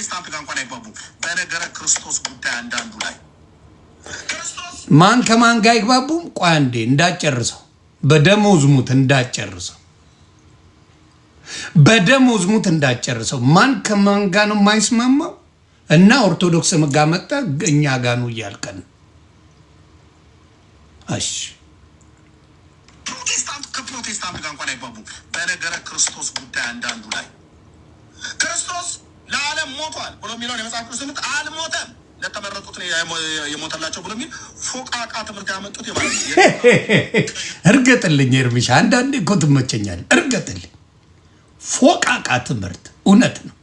ከፕሮቴስታንት ጋር እንኳን አይግባቡም በነገረ ክርስቶስ ጉዳይ አንዳንዱ ላይ ማን ከማን ጋር አይግባቡም? ቆይ አንዴ እንዳጨርሰው በደሞዝ ሙት እንዳጨርሰው በደሞዝ ሙት እንዳጨርሰው ማን ከማን ጋር ነው የማይስማማው? እና ኦርቶዶክስ ጋር መጣ እኛ ጋር ነው እያልከን እሺ ፕሮቴስታንት ከፕሮቴስታንት ጋር እንኳን አይግባቡም በነገረ ክርስቶስ ጉዳይ አንዳንዱ ላይ ክርስቶስ ለዓለም ሞቷል ብሎ የሚለውን የመጽሐፍ ቅዱስ ትምህርት አልሞተም ለተመረጡት የሞተላቸው ብሎ የሚል ፎቃቃ ትምህርት ያመጡት ይባላል። እርግጥልኝ ኤርሚሻ አንዳንዴ እኮ ትመቸኛል። እርግጥልኝ ፎቃቃ ትምህርት እውነት ነው።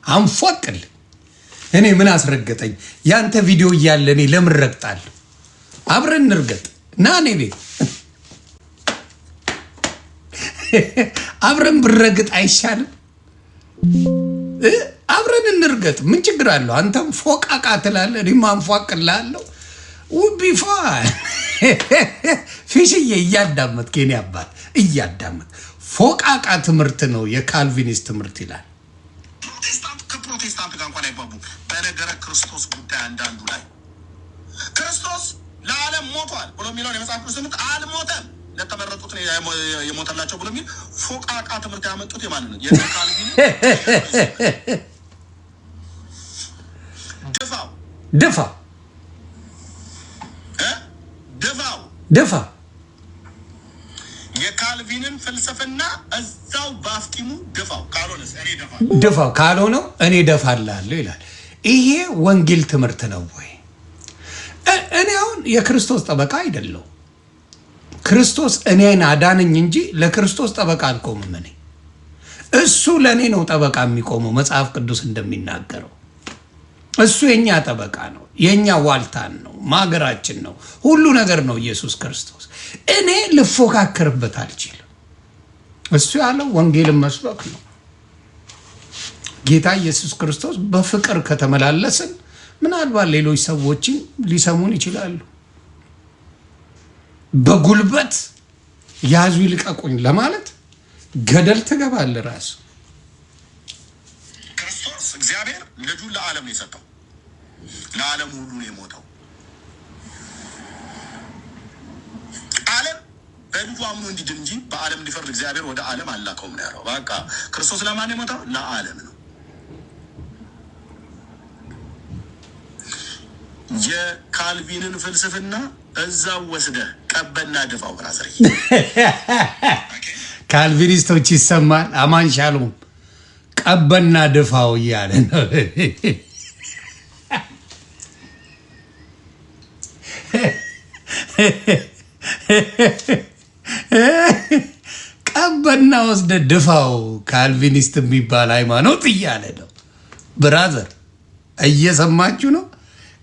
አንፎቅል እኔ ምን አስረገጠኝ? ያንተ ቪዲዮ እያለ እኔ ለምን ረግጣለሁ? አብረን እንርገጥ ና እኔ ቤት አብረን ብረግጥ አይሻልም? አብረን እንርገጥ ምን ችግር አለው? አንተም ፎቃቃ ትላለህ እኔም አንፏቅልሃለሁ። ውቢፋ ፊሽዬ እያዳመጥክ የኔ አባት እያዳመጥ ፎቃቃ ትምህርት ነው የካልቪኒስት ትምህርት ይላል። ፕሮቴስታንት ከፕሮቴስታንት ጋር እንኳን አይግባቡም በነገረ ክርስቶስ ጉዳይ አንዳንዱ ላይ ክርስቶስ ለዓለም ሞቷል ብሎ የሚለውን የመጽሐፍ ቅዱስ ትምህርት አልሞተም ለተመረጡት የሞተላቸው ብሎ የሚል ፎቃቃ ትምህርት ያመጡት የማን ነው? የካልቪን ደፋ የካልቪንን ፍልስፍና እዛው ባፍጢሙ ደፋው ካልሆነስ እኔ ደፋው ካልሆነው እኔ ደፋላለሁ ይላል። ይሄ ወንጌል ትምህርት ነው ወይ? እኔ አሁን የክርስቶስ ጠበቃ አይደለሁ። ክርስቶስ እኔን አዳነኝ እንጂ ለክርስቶስ ጠበቃ አልቆምም። እኔ እሱ ለኔ ነው ጠበቃ የሚቆመው። መጽሐፍ ቅዱስ እንደሚናገረው እሱ የኛ ጠበቃ ነው፣ የኛ ዋልታን ነው፣ ማገራችን ነው፣ ሁሉ ነገር ነው ኢየሱስ ክርስቶስ። እኔ ልፎካከርበት አልችልም። እሱ ያለው ወንጌልን መስበክ ነው። ጌታ ኢየሱስ ክርስቶስ በፍቅር ከተመላለስን ምናልባት ሌሎች ሰዎችን ሊሰሙን ይችላሉ። በጉልበት ያዙ ይልቀቁኝ ለማለት ገደል ትገባለህ ራስ። ክርስቶስ እግዚአብሔር ልጁን ለዓለም ነው የሰጠው፣ ለዓለም ሁሉ ነው የሞተው። ዓለም በልጁ አምኖ እንዲድን እንጂ በዓለም እንዲፈርድ እግዚአብሔር ወደ ዓለም አላከውም ነው ያለው። በቃ ክርስቶስ ለማን ነው የሞተው? ለዓለም ነው። የካልቪንን ፍልስፍና እዛው ወስደህ ቀበና ድፋው። ብራዘር ካልቪኒስቶች ይሰማል። አማን ሻሎም ቀበና ድፋው እያለ ነው። ቀበና ወስደ ድፋው ካልቪኒስት የሚባል ሃይማኖት እያለ ነው። ብራዘር እየሰማችሁ ነው?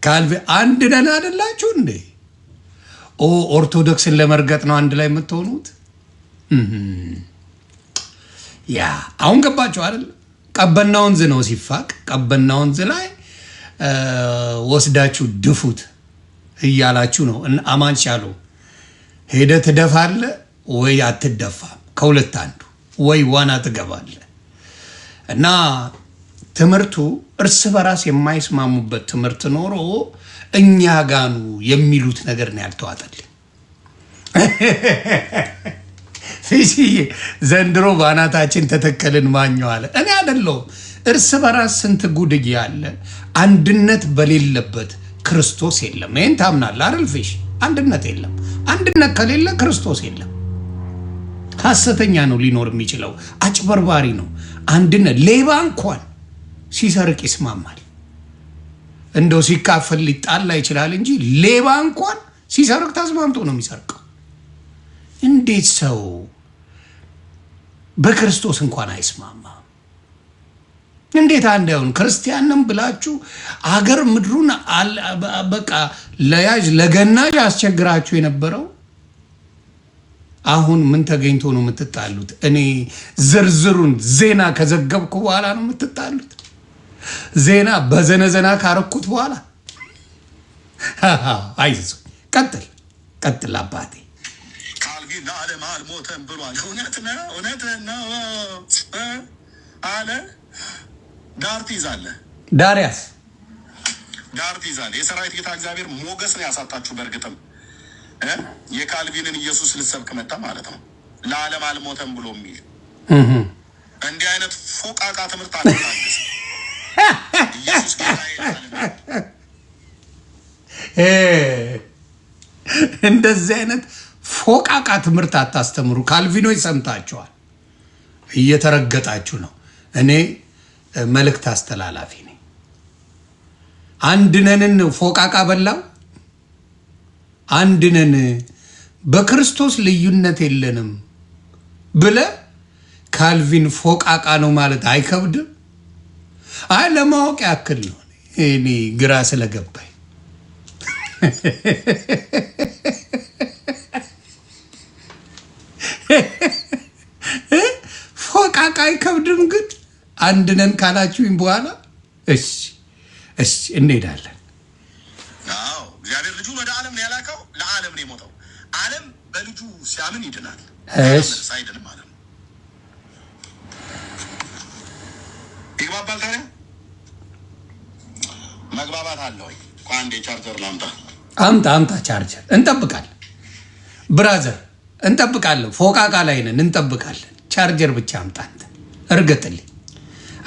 ካልቪ አንድ ነን አይደላችሁ እንዴ? ኦርቶዶክስን ለመርገጥ ነው አንድ ላይ የምትሆኑት። ያ አሁን ገባችሁ አይደል? ቀበና ወንዝ ነው ሲፋቅ፣ ቀበና ወንዝ ላይ ወስዳችሁ ድፉት እያላችሁ ነው። አማን ሻሎ ሄደህ ትደፋለህ ወይ አትደፋም? ከሁለት አንዱ፣ ወይ ዋና ትገባለህ። እና ትምህርቱ እርስ በራስ የማይስማሙበት ትምህርት ኖሮ እኛ ጋኑ የሚሉት ነገር ነው ያልተዋጠልኝ። ፊሲዬ ዘንድሮ ባናታችን ተተከልን ማኘው አለ። እኔ አይደለሁም። እርስ በራስ ስንት ጉድ ያለ አንድነት በሌለበት ክርስቶስ የለም። ይሄን ታምናለህ አይደል? ፊሽ አንድነት የለም። አንድነት ከሌለ ክርስቶስ የለም። ሐሰተኛ ነው ሊኖር የሚችለው፣ አጭበርባሪ ነው። አንድነት ሌባ እንኳን ሲሰርቅ ይስማማል። እንደው ሲካፈል ሊጣላ ይችላል እንጂ ሌባ እንኳን ሲሰርቅ ተስማምቶ ነው የሚሰርቀው። እንዴት ሰው በክርስቶስ እንኳን አይስማማ? እንዴት አንድ አይሆን? ክርስቲያንም ብላችሁ አገር ምድሩን በቃ ለያዥ ለገናዥ አስቸግራችሁ የነበረው አሁን ምን ተገኝቶ ነው የምትጣሉት? እኔ ዝርዝሩን ዜና ከዘገብኩ በኋላ ነው የምትጣሉት? ዜና በዘነዘና ካረኩት በኋላ? አይዞህ ቀጥል አባቴ። ካልቪን ለዓለም አልሞተም ብሏል። እውነት ነው አለ። ዳር ትይዛለህ። ዳሪያስ ዳር ትይዛለህ። የሰራዊት ጌታ እግዚአብሔር ሞገስ ነው ያሳጣችሁ። በእርግጥም የካልቪንን ኢየሱስ ልሰብክ መጣ ማለት ነው። ለዓለም አልሞተም ብሎ የሚል እንዲህ አይነት ፎቃቃ ትምህርት አታንግስ። ኢየሱስ ጌታ እንደዚህ አይነት ፎቃቃ ትምህርት አታስተምሩ። ካልቪኖች ሰምታችኋል፣ እየተረገጣችሁ ነው። እኔ መልእክት አስተላላፊ ነኝ። አንድነንን ፎቃቃ በላው። አንድነን በክርስቶስ ልዩነት የለንም ብለ ካልቪን ፎቃቃ ነው ማለት አይከብድም? አይ ለማወቅ ያክል ነው። እኔ ግራ ስለገባኝ ፎቃቃ አይከብድም። ግን አንድነን ካላችሁኝ በኋላ እሺ እንሄዳለን። አዎ እግዚአብሔር ልጁ ወደ ዓለም ነው ያላከው፣ ለዓለም ነው የሞተው። ዓለም በልጁ ሲያምን ይድናል፣ ሳይድን ማለት ነው። ይግባባል። ታዲያ መግባባት አለ ወይ? አንዴ ቻርጀር ላምጣ። አምጣ ቻርጀር። እንጠብቃለን ብራዘር፣ እንጠብቃለን። ፎቃቃ ላይ ነን፣ እንጠብቃለን። ቻርጀር ብቻ አምጣ አንተ፣ እርግጥልኝ።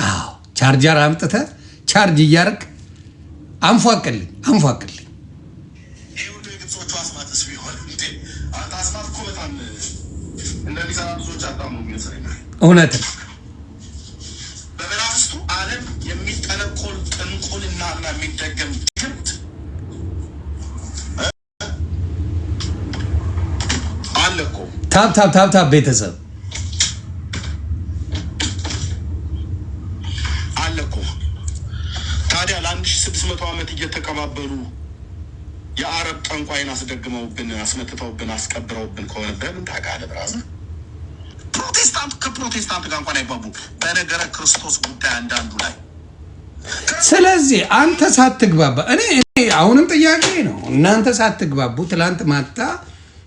አዎ ቻርጀር አምጥተህ ቻርጅ እያደረግ አንፏቅልኝ። ይሄ ሁሉ የግብጾቹ አስማትስ ቢሆን እንዴ! አንተ አስማት እኮ በጣም እንደሚሰራ ብዙዎች አጣሙ ይመስለኛል። እውነት ነው። በመናፍስቱ ዓለም የሚጠነቆል ጥንቁልና እና የሚደገም ድግምት አለ እኮ። ታብ ቤተሰብ አለ እኮ። ታዲያ ለ1600 ዓመት እየተቀባበሉ የአረብ ጠንቋይን አስደግመውብን አስመትተውብን አስቀብረውብን ከሆነ በምን ታውቃለህ ብራዘር? ፕሮቴስታንት ከፕሮቴስታንት ጋር እንኳን አይባቡ በነገረ ክርስቶስ ጉዳይ አንዳንዱ ላይ። ስለዚህ አንተ ሳትግባባ እኔ አሁንም ጥያቄ ነው። እናንተ ሳትግባቡ ትላንት ማታ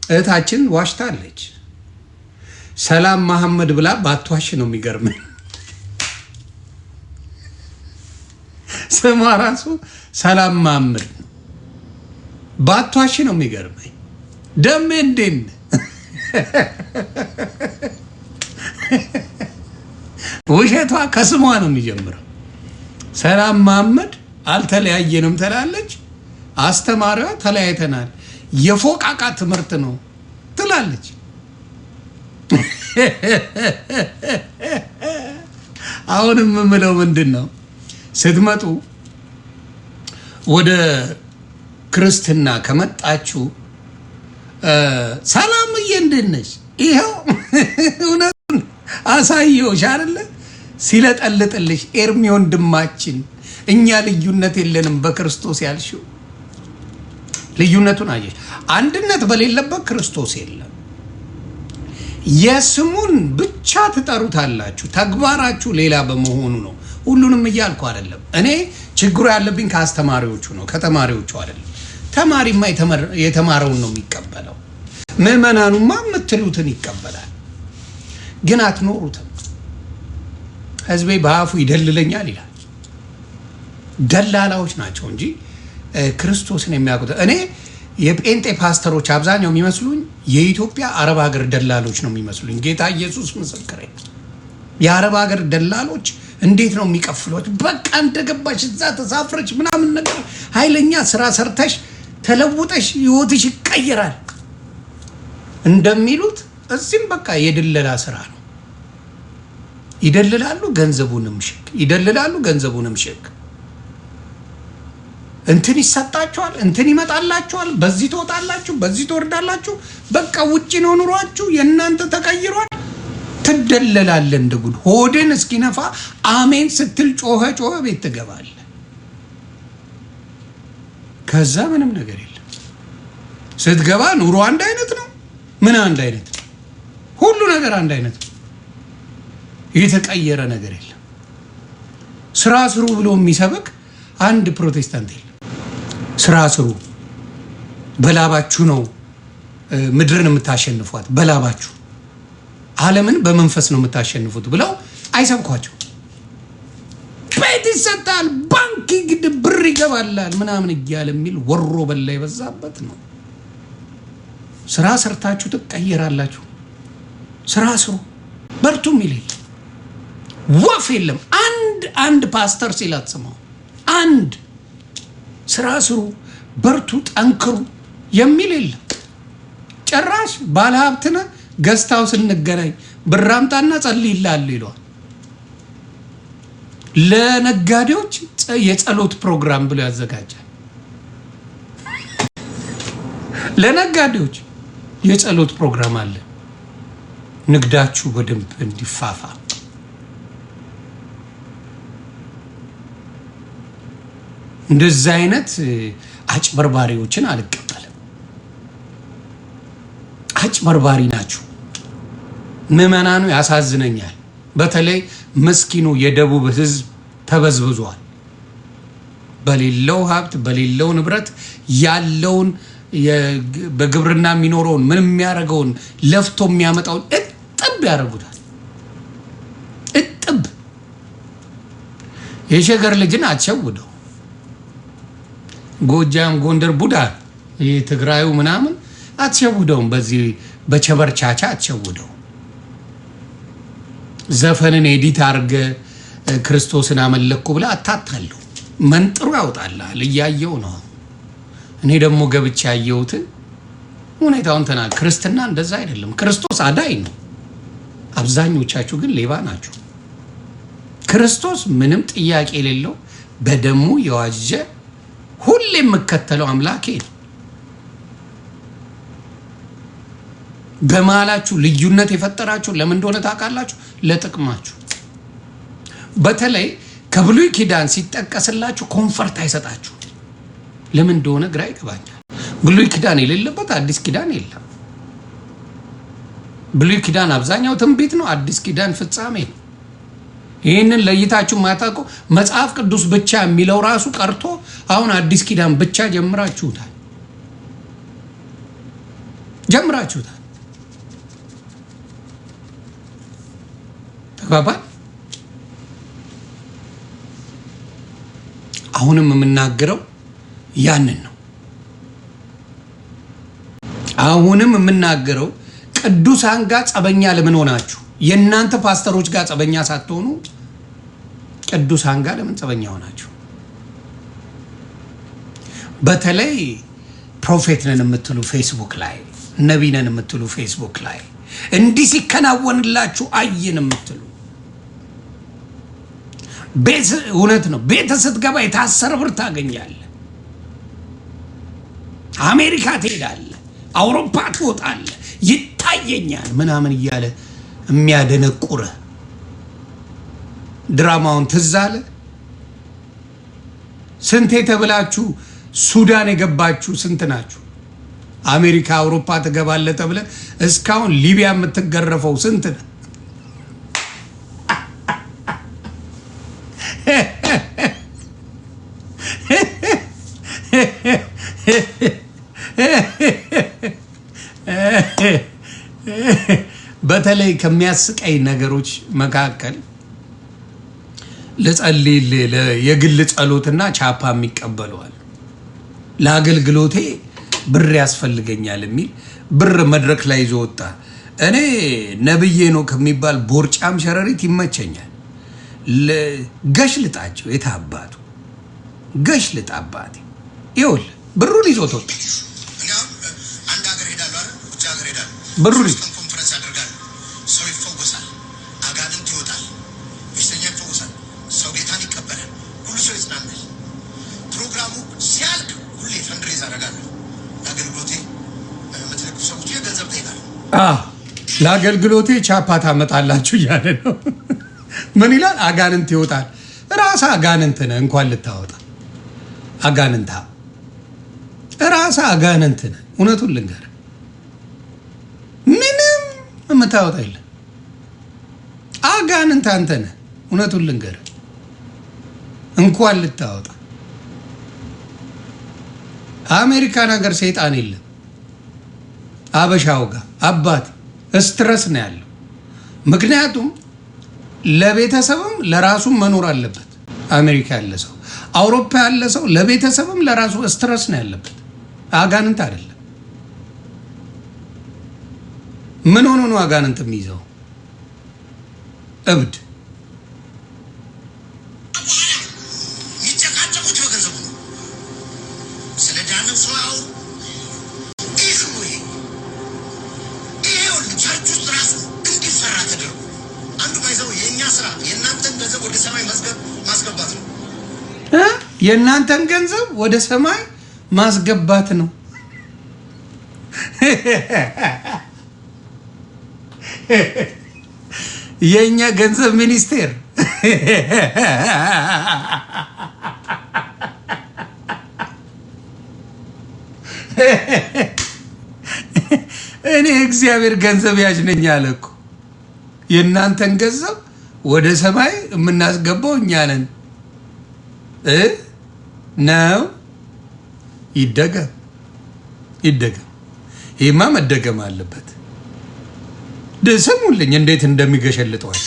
እህታችን ዋሽታለች። ሰላም መሐመድ ብላ ባትዋሽ ነው የሚገርመኝ። ስሟ ራሱ ሰላም መሐመድ ነው። ባትዋሽ ነው የሚገርመኝ። ደሜ እንዴን ውሸቷ ከስሟ ነው የሚጀምረው። ሰላም መሐመድ አልተለያየንም ትላለች። አስተማሪዋ ተለያይተናል የፎቃቃ ትምህርት ነው ትላለች። አሁንም የምለው ምንድን ነው፣ ስትመጡ ወደ ክርስትና ከመጣችሁ ሰላምዬ እንዴት ነሽ? ይኸው እውነቱን አሳየውሽ አይደለ? ሲለጠልጥልሽ ኤርሚ ወንድማችን እኛ ልዩነት የለንም በክርስቶስ ያልሽው ልዩነቱን አየሽ። አንድነት በሌለበት ክርስቶስ የለም። የስሙን ብቻ ትጠሩታላችሁ፣ ተግባራችሁ ሌላ በመሆኑ ነው። ሁሉንም እያልኩ አይደለም። እኔ ችግሩ ያለብኝ ከአስተማሪዎቹ ነው፣ ከተማሪዎቹ አይደለም። ተማሪማ የተማረውን ነው የሚቀበለው። ምዕመናኑማ የምትሉትን ይቀበላል፣ ግን አትኖሩትም። ህዝቤ በአፉ ይደልለኛል ይላል። ደላላዎች ናቸው እንጂ ክርስቶስን የሚያውቁት። እኔ የጴንጤ ፓስተሮች አብዛኛው የሚመስሉኝ የኢትዮጵያ አረብ ሀገር ደላሎች ነው የሚመስሉኝ። ጌታ ኢየሱስ ምስክሬ። የአረብ ሀገር ደላሎች እንዴት ነው የሚቀፍሏቸው? በቃ እንደገባሽ እዛ ተሳፍረች ምናምን ነገር ኃይለኛ ስራ ሰርተሽ ተለውጠሽ ህይወትሽ ይቀየራል እንደሚሉት እዚህም በቃ የድለላ ስራ ነው። ይደልላሉ፣ ገንዘቡንም ሽክ ይደልላሉ፣ ገንዘቡንም ሽክ እንትን ይሰጣችኋል፣ እንትን ይመጣላችኋል፣ በዚህ ትወጣላችሁ፣ በዚህ ትወርዳላችሁ። በቃ ውጪ ነው ኑሯችሁ፣ የእናንተ ተቀይሯል። ትደለላለህ እንደ ጉድ። ሆድን እስኪነፋ አሜን ስትል ጮኸ ቤት ትገባለህ። ከዛ ምንም ነገር የለም። ስትገባ ኑሮ አንድ አይነት ነው። ምን አንድ አይነት ነው? ሁሉ ነገር አንድ አይነት ነው። የተቀየረ ነገር የለም። ስራ ስሩ ብሎ የሚሰበክ አንድ ፕሮቴስታንት የለም። ስራ ስሩ፣ በላባችሁ ነው ምድርን የምታሸንፏት፣ በላባችሁ ዓለምን በመንፈስ ነው የምታሸንፉት ብለው አይሰብኳቸው። ይሰጣል፣ ባንክ ብር ይገባላል ምናምን እያለ የሚል ወሮ በላ የበዛበት ነው። ስራ ሰርታችሁ ትቀየራላችሁ። ስራ ስሩ፣ በርቱ የሚል ወፍ የለም። አንድ ፓስተር ሲላት ስማው፣ አንድ ስራ ስሩ፣ በርቱ፣ ጠንክሩ የሚል የለም። ጭራሽ ባለሀብትነ ገዝታው ስንገናኝ ብር አምጣና ጸልይልሃል ይለዋል። ለነጋዴዎች የጸሎት ፕሮግራም ብሎ ያዘጋጃል። ለነጋዴዎች የጸሎት ፕሮግራም አለ፣ ንግዳችሁ በደንብ እንዲፋፋ። እንደዚህ አይነት አጭበርባሪዎችን አልቀበልም። አጭበርባሪ ናችሁ። ምዕመናኑ ያሳዝነኛል። በተለይ ምስኪኑ የደቡብ ህዝብ ተበዝብዟል። በሌለው ሀብት በሌለው ንብረት ያለውን በግብርና የሚኖረውን ምን የሚያደርገውን ለፍቶ የሚያመጣውን እጥብ ያደርጉታል። እጥብ የሸገር ልጅን አትሸውደው። ጎጃም፣ ጎንደር፣ ቡዳ የትግራዩ ምናምን አትሸውደውም። በዚህ በቸበርቻቻ አትሸውደው። ዘፈንን ኤዲት አድርገ ክርስቶስን አመለኩ ብለ አታታሉ። መንጥሩ ያውጣልሃል። እያየው ነው። እኔ ደግሞ ገብቼ ያየሁትን ሁኔታውን ተናል። ክርስትና እንደዛ አይደለም። ክርስቶስ አዳኝ ነው። አብዛኞቻችሁ ግን ሌባ ናችሁ። ክርስቶስ ምንም ጥያቄ የሌለው በደሙ የዋጀ ሁሌ የምከተለው አምላኬ ነው። በመሃላችሁ ልዩነት የፈጠራችሁ ለምን እንደሆነ ታውቃላችሁ? ለጥቅማችሁ። በተለይ ከብሉይ ኪዳን ሲጠቀስላችሁ ኮንፈርት አይሰጣችሁ። ለምን እንደሆነ ግራ ይገባኛል። ብሉይ ኪዳን የሌለበት አዲስ ኪዳን የለም። ብሉይ ኪዳን አብዛኛው ትንቢት ነው፣ አዲስ ኪዳን ፍጻሜ ነው። ይህንን ለይታችሁ ማታውቁ መጽሐፍ ቅዱስ ብቻ የሚለው ራሱ ቀርቶ አሁን አዲስ ኪዳን ብቻ ጀምራችሁታል። ተግባባል። አሁንም የምናገረው ያንን ነው። አሁንም የምናገረው ቅዱሳን ጋር ጸበኛ ለምን ሆናችሁ? የእናንተ ፓስተሮች ጋር ጸበኛ ሳትሆኑ ቅዱሳን ጋር ለምን ጸበኛ ሆናችሁ? በተለይ ፕሮፌት ነን የምትሉ ፌስቡክ ላይ፣ ነቢይ ነን የምትሉ ፌስቡክ ላይ እንዲህ ሲከናወንላችሁ አየን የምትሉ እውነት ነው። ቤት ስትገባ የታሰረ ብር ታገኛለህ። አሜሪካ ትሄዳለህ፣ አውሮፓ ትወጣለህ፣ ይታየኛል ምናምን እያለ የሚያደነቁረ ድራማውን ትዝ አለ። ስንቴ ተብላችሁ ሱዳን የገባችሁ ስንት ናችሁ? አሜሪካ አውሮፓ ትገባለህ ተብለ እስካሁን ሊቢያ የምትገረፈው ስንት ነው? በተለይ ከሚያስቀይ ነገሮች መካከል ለጸልይ የግል ጸሎትና ቻፓ የሚቀበለዋል። ለአገልግሎቴ ብር ያስፈልገኛል የሚል ብር መድረክ ላይ ይዞ ወጣ። እኔ ነብዬ ነው ከሚባል ቦርጫም ሸረሪት ይመቸኛል። ገሽ ልጣቸው የታባቱ ገሽ ልጣባቴ ይውል ብሩን ይዞት ወጣ። አንድ ሀገር ሄዳለሁ አይደል? ውጭ ሀገር ሄዳለሁ። ብሩን ኮንፈረንስ ያደርጋል። ሰው ይፈወሳል፣ አጋንንት ይወጣል፣ በሽተኛ ይፈወሳል፣ ሰው ጌታን ይቀበላል፣ ሁሉ ሰው ይጽናናል። ፕሮግራሙ ሲያልቅ ሁሌ ፈንድሬዝ አደርጋለሁ። ለአገልግሎቴ የምትልኩ ሰዎች ገንዘብ ትሄዳል። ለአገልግሎቴ ቻፓ ታመጣላችሁ እያለ ነው። ምን ይላል? አጋንንት ይወጣል። ራስ አጋንንት ነህ እንኳን ልታወጣ። አጋንንታ ራስ አጋንንት ነህ። እውነቱን ልንገርህ ምንም የምታወጣ የለም። አጋንንት አንተ ነህ። እውነቱን ልንገርህ እንኳን ልታወጣ። አሜሪካን ሀገር ሰይጣን የለም። አበሻው ጋር አባት ስትረስ ነው ያለው። ምክንያቱም ለቤተሰብም ለራሱም መኖር አለበት። አሜሪካ ያለ ሰው፣ አውሮፓ ያለ ሰው ለቤተሰብም ለራሱ ስትረስ ነው ያለበት። አጋንንት አይደለም። ምን ሆኖ ነው አጋንንት የሚይዘው? እብድ የእናንተን ገንዘብ ወደ ሰማይ ማስገባት ነው። የኛ ገንዘብ ሚኒስቴር እኔ እግዚአብሔር ገንዘብ ያዥ ነኝ አለ እኮ። የእናንተን ገንዘብ ወደ ሰማይ የምናስገባው እኛ ነን ነው። ይደገም ይደገም። ይህማ መደገም አለበት። ስሙልኝ እንዴት እንደሚገሸልጠዋል።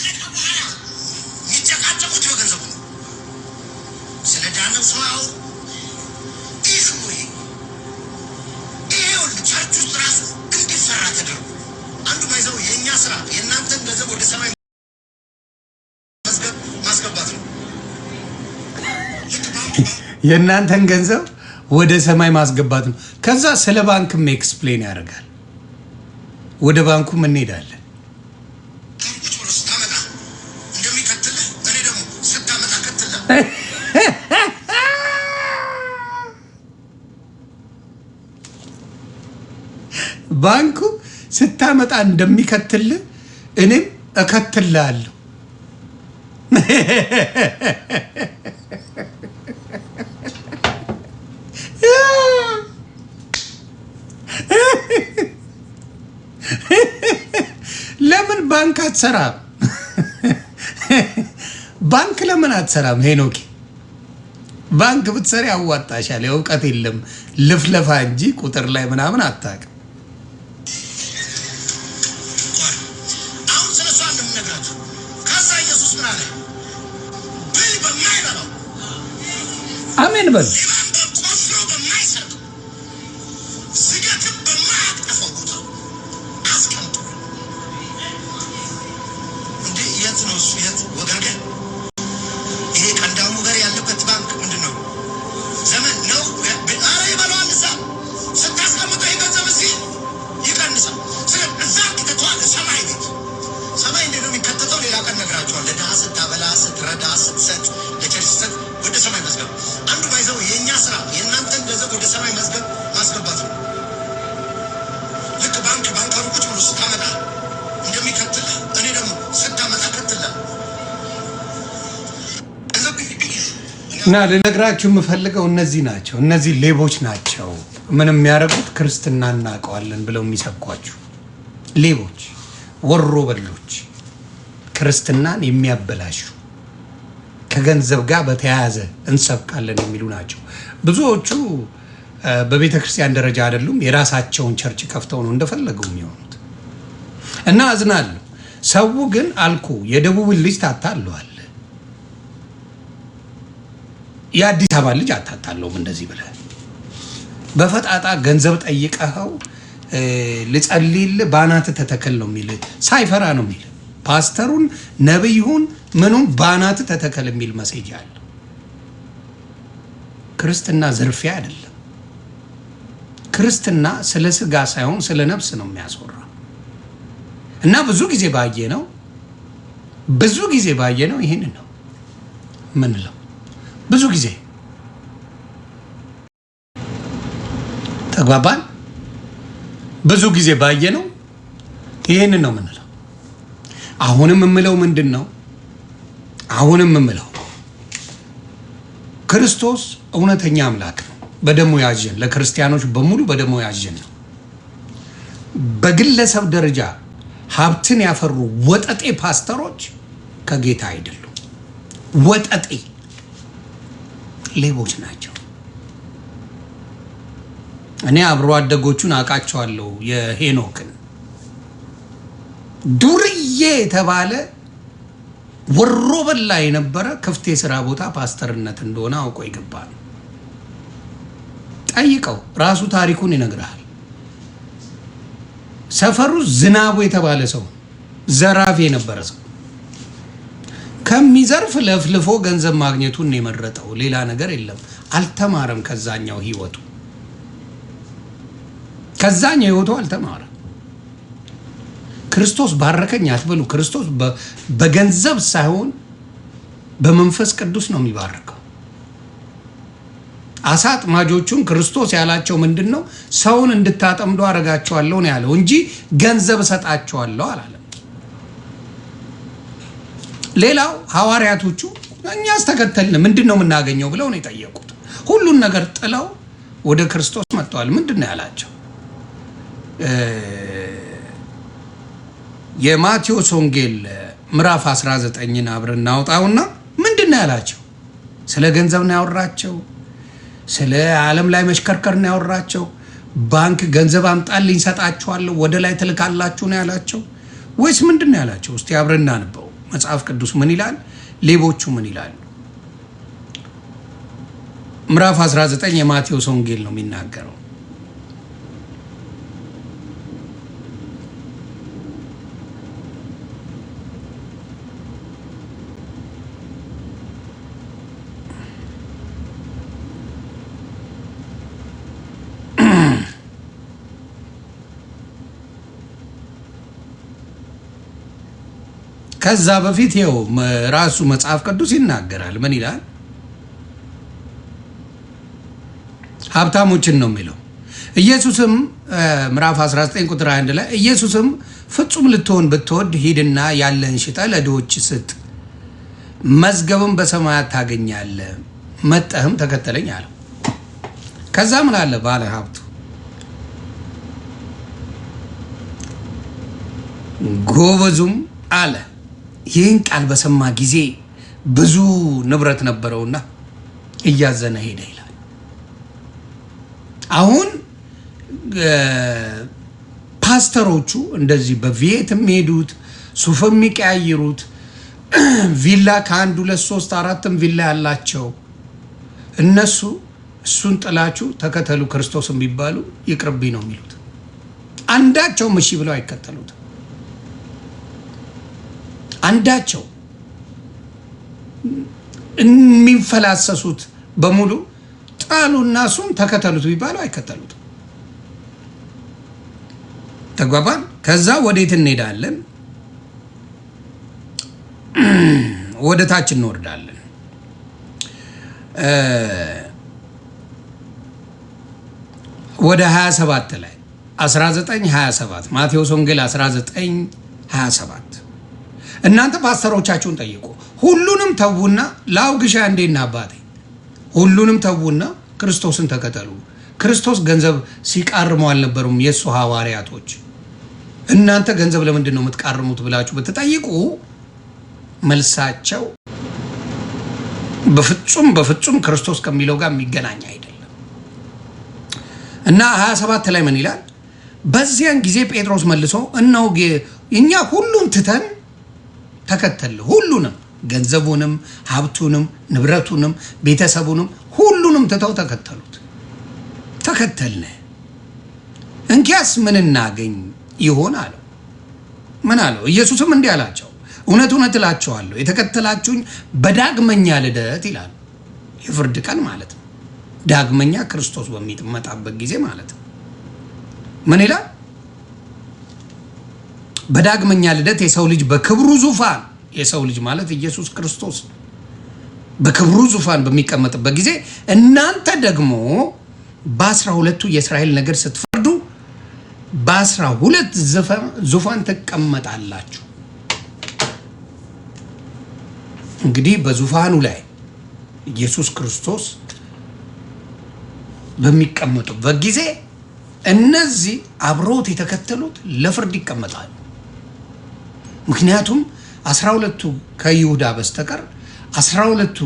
የእናንተን ገንዘብ ወደ ሰማይ ማስገባት ነው። ከዛ ስለ ባንክም ኤክስፕሌን ያደርጋል። ወደ ባንኩም እንሄዳለን። ባንኩ ስታመጣ እንደሚከትልህ እኔም እከትልሃለሁ። ለምን ባንክ አትሰራም? ባንክ ለምን አትሰራም? ሄኖክ ባንክ ብትሰሪ ያዋጣሻል። እውቀት የለም ልፍለፋ እንጂ ቁጥር ላይ ምናምን አታውቅም። አሜን በሉ። እና ልነግራችሁ የምፈልገው እነዚህ ናቸው። እነዚህ ሌቦች ናቸው። ምንም የሚያደርጉት ክርስትና እናውቀዋለን ብለው የሚሰብኳችሁ ሌቦች፣ ወሮ በሎች፣ ክርስትናን የሚያበላሹ ከገንዘብ ጋር በተያያዘ እንሰብካለን የሚሉ ናቸው። ብዙዎቹ በቤተ ክርስቲያን ደረጃ አይደሉም። የራሳቸውን ቸርች ከፍተው ነው እንደፈለገው የሚሆኑት። እና አዝናለሁ። ሰው ግን አልኩ የደቡብን ልጅ ታታለዋል፣ የአዲስ አበባ ልጅ አታታለውም። እንደዚህ ብለህ በፈጣጣ ገንዘብ ጠይቀኸው ልጸልይልህ ባናት ተተከል ነው የሚል፣ ሳይፈራ ነው የሚል። ፓስተሩን ነብዩን ምኑን ባናት ተተከል የሚል መሴጅ አለ። ክርስትና ዝርፊያ አይደለም። ክርስትና ስለ ስጋ ሳይሆን ስለ ነፍስ ነው የሚያስወራ። እና ብዙ ጊዜ ባየ ነው ይሄንን ነው ምንለው። ብዙ ጊዜ ተግባባን። ብዙ ጊዜ ባየ ነው ይሄንን ነው ምንለው። አሁንም የምለው ምንድን ነው? አሁንም የምለው ክርስቶስ እውነተኛ አምላክ ነው። በደሙ ያዥን፣ ለክርስቲያኖች በሙሉ በደሙ ያዥን ነው። በግለሰብ ደረጃ ሀብትን ያፈሩ ወጠጤ ፓስተሮች ከጌታ አይደሉም። ወጠጤ ሌቦች ናቸው። እኔ አብሮ አደጎቹን አውቃቸዋለሁ። የሄኖክን ዱርዬ የተባለ ወሮ በላ የነበረ ክፍት የሥራ ቦታ ፓስተርነት እንደሆነ አውቆ ይገባል። ጠይቀው ራሱ ታሪኩን ይነግራል። ሰፈሩ ዝናቡ የተባለ ሰው ዘራፊ የነበረ ሰው ከሚዘርፍ ለፍልፎ ገንዘብ ማግኘቱን የመረጠው ሌላ ነገር የለም። አልተማረም። ከዛኛው ህይወቱ አልተማረም። ክርስቶስ ባረከኝ አትበሉ። ክርስቶስ በገንዘብ ሳይሆን በመንፈስ ቅዱስ ነው የሚባርከው። አሳ አጥማጆቹን ክርስቶስ ያላቸው ምንድነው? ሰውን እንድታጠምዱ አረጋቸዋለሁ ነው ያለው እንጂ ገንዘብ እሰጣቸዋለሁ አላለም። ሌላው ሐዋርያቶቹ እኛስ ተከተልን ምንድነው የምናገኘው ብለው ነው የጠየቁት። ሁሉን ነገር ጥለው ወደ ክርስቶስ መጥተዋል። ምንድነው ያላቸው? የማቴዎስ ወንጌል ምዕራፍ 19ን አብረን እናውጣውና ምንድነው ያላቸው? ስለ ገንዘብ ነው ያወራቸው? ስለ ዓለም ላይ መሽከርከር ነው ያወራቸው? ባንክ ገንዘብ አምጣልኝ ሰጣችኋለሁ ወደ ላይ ትልካላችሁ ነው ያላቸው? ወይስ ምንድነው ያላቸው? እስቲ አብረን እናንበው። መጽሐፍ ቅዱስ ምን ይላል? ሌቦቹ ምን ይላሉ? ምዕራፍ 19 የማቴዎስ ወንጌል ነው የሚናገረው። ከዛ በፊት ይኸው ራሱ መጽሐፍ ቅዱስ ይናገራል። ምን ይላል? ሀብታሞችን ነው የሚለው። ኢየሱስም ምዕራፍ 19 ቁጥር 1 ላይ ኢየሱስም ፍጹም ልትሆን ብትወድ ሂድና ያለህን ሽጠህ ለድሆች ስጥ፣ መዝገብም በሰማያት ታገኛለህ፣ መጠህም ተከተለኝ አለው። ከዛ ምን አለ ባለ ሀብቱ? ጎበዙም አለ ይህን ቃል በሰማ ጊዜ ብዙ ንብረት ነበረውና እያዘነ ሄደ ይላል። አሁን ፓስተሮቹ እንደዚህ በቪየት የሚሄዱት ሱፍ የሚቀያይሩት ቪላ ከአንድ 2 3 4 ቪላ ያላቸው እነሱ እሱን ጥላችሁ ተከተሉ ክርስቶስ የሚባሉ ይቅርብኝ ነው የሚሉት። አንዳቸውም እሺ ብለው አይከተሉት። አንዳቸው የሚፈላሰሱት በሙሉ ጣሉና እሱን ተከተሉት ቢባሉ አይከተሉት። ተግባባን? ከዛ ወዴት እንሄዳለን? ወደ ታች እንወርዳለን። ወደ 27 ላይ 19:27 ማቴዎስ ወንጌል 19:27 እናንተ ፓስተሮቻችሁን ጠይቁ፣ ሁሉንም ተዉና ላውግሻ እንዴና አባቴ ሁሉንም ተዉና ክርስቶስን ተከተሉ። ክርስቶስ ገንዘብ ሲቃርሙ አልነበሩም የሱ ሐዋርያቶች። እናንተ ገንዘብ ለምንድን ነው የምትቃርሙት ብላችሁ ብትጠይቁ መልሳቸው በፍጹም ክርስቶስ ከሚለው ጋር የሚገናኝ አይደለም። እና 27 ላይ ምን ይላል? በዚያን ጊዜ ጴጥሮስ መልሶ እነሆ እኛ ሁሉን ትተን ተከተል፣ ሁሉንም ገንዘቡንም ሀብቱንም ንብረቱንም ቤተሰቡንም ሁሉንም ትተው ተከተሉት። ተከተልነ እንኪያስ ምን እናገኝ ይሆን አለው። ምን አለው? ኢየሱስም እንዲህ አላቸው፣ እውነት እውነት እላችኋለሁ የተከተላችሁኝ በዳግመኛ ልደት ይላል። የፍርድ ቀን ማለት ነው። ዳግመኛ ክርስቶስ በሚመጣበት ጊዜ ማለት ነው። ምን ይላል? በዳግመኛ ልደት የሰው ልጅ በክብሩ ዙፋን፣ የሰው ልጅ ማለት ኢየሱስ ክርስቶስ በክብሩ ዙፋን በሚቀመጥበት ጊዜ እናንተ ደግሞ በ12ቱ የእስራኤል ነገድ ስትፈርዱ በ12 ዙፋን ትቀመጣላችሁ። እንግዲህ በዙፋኑ ላይ ኢየሱስ ክርስቶስ በሚቀመጡበት ጊዜ እነዚህ አብሮት የተከተሉት ለፍርድ ይቀመጣሉ። ምክንያቱም 12ቱ ከይሁዳ በስተቀር 11ዱ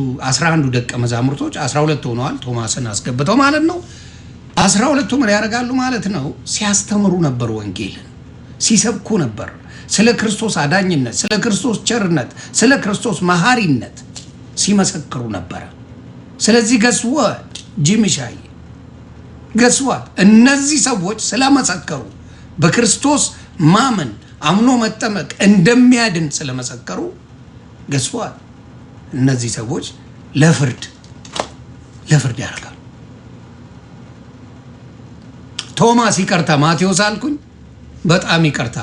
ደቀ መዛሙርቶች 12 ሆነዋል። ቶማስን አስገብተው ማለት ነው። 12ቱ ምን ያደርጋሉ ማለት ነው? ሲያስተምሩ ነበር፣ ወንጌልን ሲሰብኩ ነበር። ስለ ክርስቶስ አዳኝነት፣ ስለ ክርስቶስ ቸርነት፣ ስለ ክርስቶስ መሐሪነት ሲመሰክሩ ነበረ። ስለዚህ ገስወት ጂምሻይ ገስወት እነዚህ ሰዎች ስለመሰከሩ በክርስቶስ ማመን አምኖ መጠመቅ እንደሚያድን ስለመሰከሩ ገስወት እነዚህ ሰዎች ለፍርድ ያደርጋሉ። ቶማስ ይቅርታ፣ ማቴዎስ አልኩኝ፣ በጣም ይቅርታ።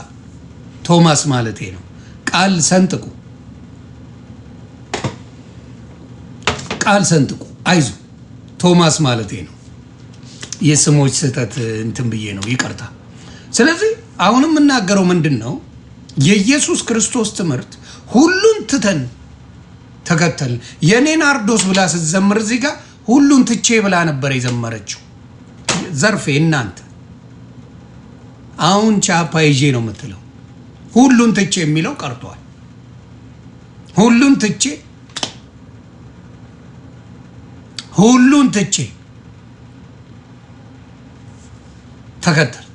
ቶማስ ማለቴ ነው። ቃል ሰንጥቁ፣ አይዞ ቶማስ ማለቴ ነው። የስሞች ስህተት እንትን ብዬ ነው፣ ይቅርታ። ስለዚህ አሁንም የምናገረው ምንድን ነው? የኢየሱስ ክርስቶስ ትምህርት ሁሉን ትተን ተከተል። የኔን አርዶስ ብላ ስትዘምር እዚህ ጋር ሁሉን ትቼ ብላ ነበር የዘመረችው። ዘርፌ እናንተ አሁን ቻፓ ይዤ ነው የምትለው። ሁሉን ትቼ የሚለው ቀርቷል። ሁሉን ትቼ ተከተል።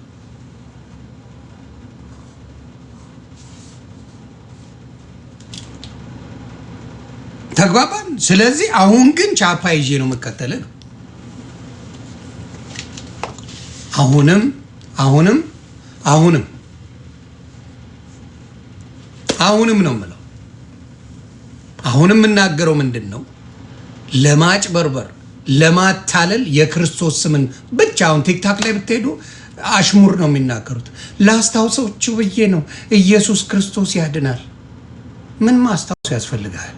ተግባባን። ስለዚህ አሁን ግን ቻፓ ይዤ ነው የምከተል ነው። አሁንም ነው የምለው። አሁንም የምናገረው ምንድን ነው? ለማጭበርበር ለማታለል የክርስቶስ ስምን ብቻ። አሁን ቲክታክ ላይ ብትሄዱ አሽሙር ነው የሚናገሩት። ላስታውሳችሁ ብዬ ነው፣ ኢየሱስ ክርስቶስ ያድናል። ምን ማስታወስ ያስፈልጋል?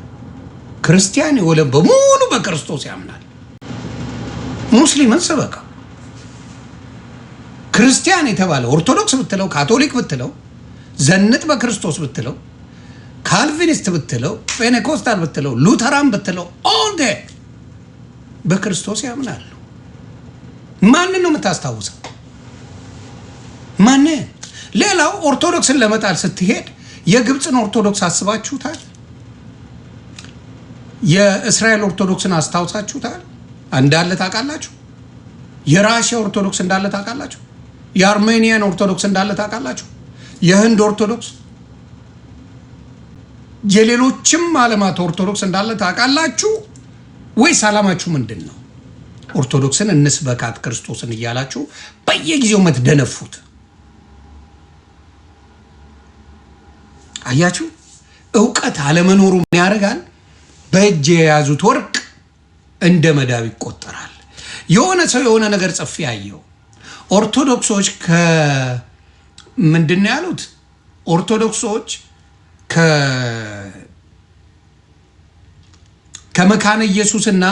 ክርስቲያን የሆነ በሙሉ በክርስቶስ ያምናል። ሙስሊምን ስበካ። ክርስቲያን የተባለ ኦርቶዶክስ ብትለው፣ ካቶሊክ ብትለው፣ ዘንጥ በክርስቶስ ብትለው፣ ካልቪኒስት ብትለው፣ ፔኔኮስታል ብትለው፣ ሉተራን ብትለው ኦል ዴ በክርስቶስ ያምናሉ። ማንን ነው የምታስታውሰው? ማንን? ሌላው ኦርቶዶክስን ለመጣል ስትሄድ የግብፅን ኦርቶዶክስ አስባችሁታል? የእስራኤል ኦርቶዶክስን አስታውሳችሁታል? እንዳለ ታውቃላችሁ? የራሽያ ኦርቶዶክስ እንዳለ ታውቃላችሁ? የአርሜኒያን ኦርቶዶክስ እንዳለ ታውቃላችሁ? የህንድ ኦርቶዶክስ፣ የሌሎችም ዓለማት ኦርቶዶክስ እንዳለ ታውቃላችሁ? ወይስ ዓላማችሁ ምንድን ነው? ኦርቶዶክስን እንስበካት ክርስቶስን እያላችሁ በየጊዜው የምትደነፉት አያችሁ። እውቀት አለመኖሩ ምን ያደርጋል? በእጅ የያዙት ወርቅ እንደ መዳብ ይቆጠራል። የሆነ ሰው የሆነ ነገር ጽፌ ያየው ኦርቶዶክሶች ምንድን ነው ያሉት? ኦርቶዶክሶች ከመካነ ኢየሱስና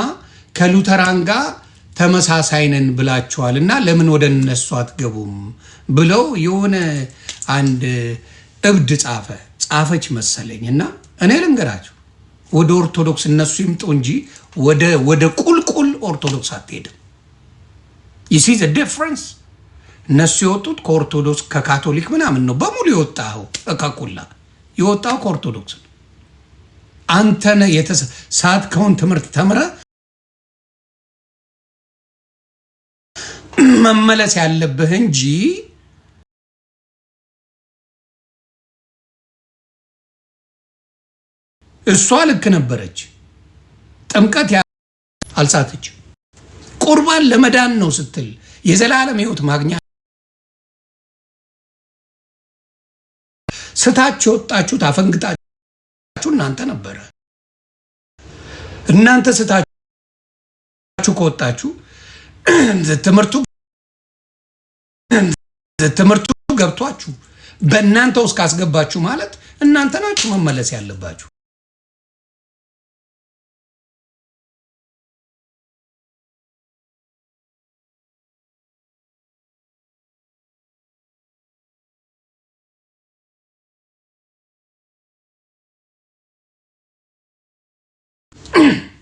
ከሉተራን ጋር ተመሳሳይ ነን ብላችኋል እና ለምን ወደ እነሱ አትገቡም ብለው የሆነ አንድ እብድ ጻፈች መሰለኝ። እና እኔ ልንገራችሁ፣ ወደ ኦርቶዶክስ እነሱ ይምጡ እንጂ ወደ ቁልቁል ኦርቶዶክስ አትሄድም። ይሲ ዘ ዲፍረንስ። እነሱ የወጡት ከኦርቶዶክስ ከካቶሊክ ምናምን ነው በሙሉ የወጣው እከኩላ የወጣው ከኦርቶዶክስ ነው። አንተነ የተሳትከውን ትምህርት ተምረ መመለስ ያለብህ እንጂ እሷ ልክ ነበረች። ጥምቀት አልሳተች። ቁርባን ለመዳን ነው ስትል የዘላለም ሕይወት ማግኛ ስታችሁ ወጣችሁ ታፈንግጣችሁ እናንተ ነበረ። እናንተ ስታችሁ ከወጣችሁ ትምህርቱ ገብቷችሁ በእናንተ ውስጥ ካስገባችሁ ማለት እናንተ ናችሁ መመለስ ያለባችሁ።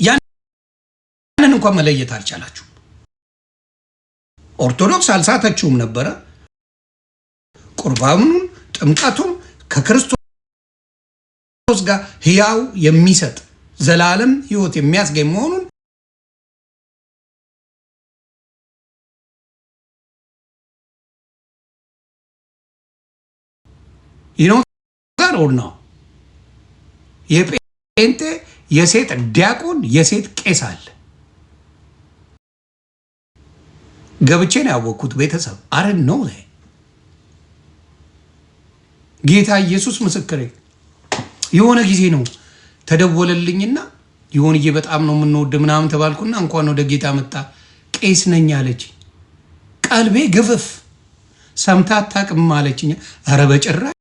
ያንን እንኳን መለየት አልቻላችሁ። ኦርቶዶክስ አልሳተችውም ነበረ። ቁርባኑን ጥምቀቱን ከክርስቶስ ጋር ሕያው የሚሰጥ ዘላለም ሕይወት የሚያስገኝ መሆኑን that or no? የጴንጤ የሴት ዲያቆን የሴት ቄስ አለ። ገብቼ ነው ያወቅኩት። ቤተሰብ አረን ነው ጌታ ኢየሱስ ምስክሬ። የሆነ ጊዜ ነው ተደወለልኝና የሆንዬ በጣም ነው የምንወድ ምናምን ተባልኩና እንኳን ወደ ጌታ መጣ ቄስ ነኝ አለች። ቀልቤ ግፍፍ ሰምታ አታውቅም አለችኝ። ኧረ በጭራሽ